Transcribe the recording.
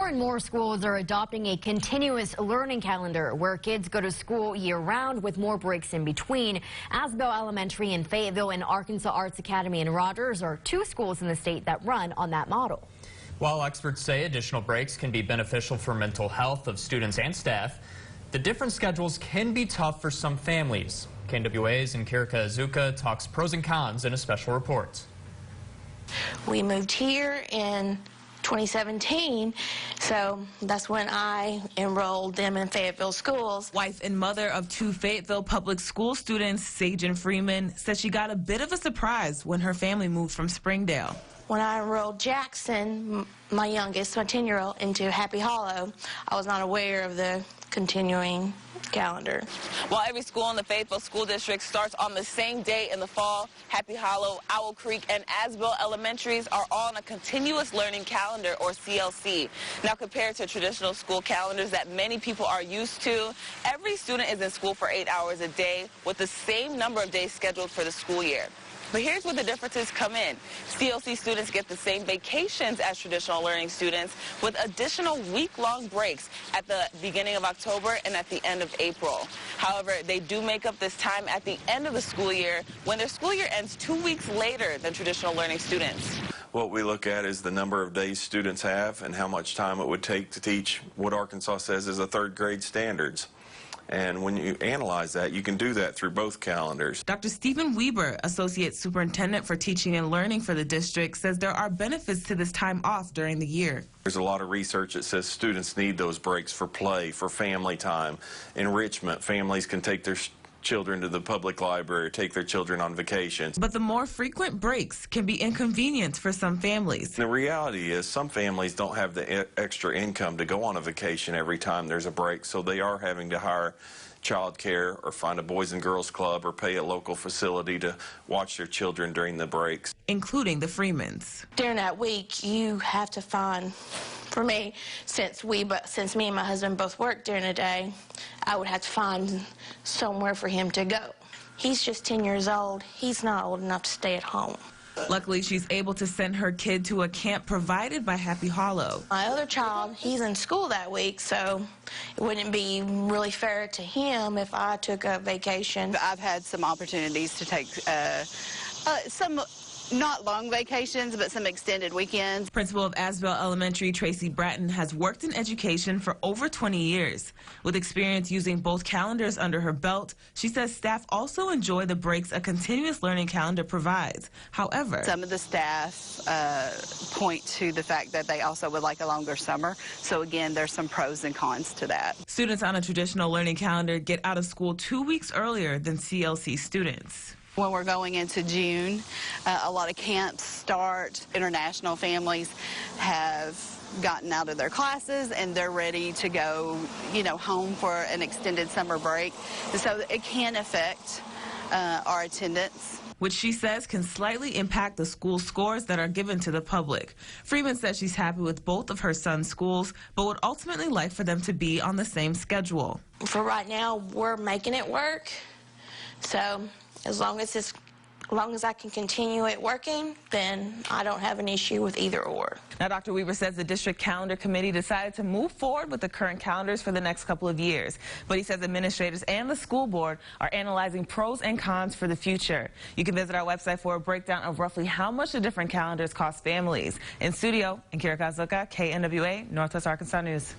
More and more schools are adopting a continuous learning calendar where kids go to school year-round with more breaks in between. Asbel Elementary in Fayetteville and Arkansas Arts Academy in Rogers are two schools in the state that run on that model. While experts say additional breaks can be beneficial for mental health of students and staff, the different schedules can be tough for some families. KNWA's Nkirika Azuka talks pros and cons in a special report. We moved here in 2017, so that's when I enrolled them in Fayetteville schools. Wife and mother of two Fayetteville public school students, Sagen Freeman, says she got a bit of a surprise when her family moved from Springdale. When I enrolled Jackson, my youngest, my 10-year-old, into Happy Hollow, I was not aware of the continuing calendar. While every school in the Fayetteville School District starts on the same day in the fall, Happy Hollow, Owl Creek, and Asbel Elementaries are all on a continuous learning calendar, or CLC. Now, compared to traditional school calendars that many people are used to, every student is in school for 8 hours a day with the same number of days scheduled for the school year. But here's where the differences come in. CLC students get the same vacations as traditional learning students with additional week-long breaks at the beginning of October and at the end of April. However, they do make up this time at the end of the school year when their school year ends 2 weeks later than traditional learning students. What we look at is the number of days students have and how much time it would take to teach what Arkansas says is a third grade standards. And when you analyze that, you can do that through both calendars. Dr. Stephen Weber, Associate Superintendent for Teaching and Learning for the district, says there are benefits to this time off during the year. There's a lot of research that says students need those breaks for play, for family time, enrichment. Families can take their children to the public library, take their children on vacations. But the more frequent breaks can be inconvenient for some families. The reality is some families don't have the extra income to go on a vacation every time there's a break, so they are having to hire child care or find a Boys and Girls Club or pay a local facility to watch their children during the breaks. Including the Freemans. During that week, you have to find, for me, since me and my husband both work during the day, I would have to find somewhere for him to go. He's just 10 years old. He's not old enough to stay at home. Luckily, she's able to send her kid to a camp provided by Happy Hollow. My other child, he's in school that week, so it wouldn't be really fair to him if I took a vacation. I've had some opportunities to take some not long vacations, but some extended weekends. Principal of Asbel Elementary, Tracy Bratton, has worked in education for over 20 years. With experience using both calendars under her belt, she says staff also enjoy the breaks a continuous learning calendar provides. However, some of the staff point to the fact that they also would like a longer summer. So again, there's some pros and cons to that. Students on a traditional learning calendar get out of school 2 weeks earlier than CLC students. When we're going into June, a lot of camps start. International families have gotten out of their classes and they're ready to go, home for an extended summer break. And so it can affect our attendance, which she says can slightly impact the school scores that are given to the public. Freeman says she's happy with both of her son's schools, but would ultimately like for them to be on the same schedule. For right now, we're making it work. So as long as I can continue it working, then I don't have an issue with either or. Now, Dr. Weaver says the district calendar committee decided to move forward with the current calendars for the next couple of years. But he says administrators and the school board are analyzing pros and cons for the future. You can visit our website for a breakdown of roughly how much the different calendars cost families. In studio, Nkirika Azuka, KNWA, Northwest Arkansas News.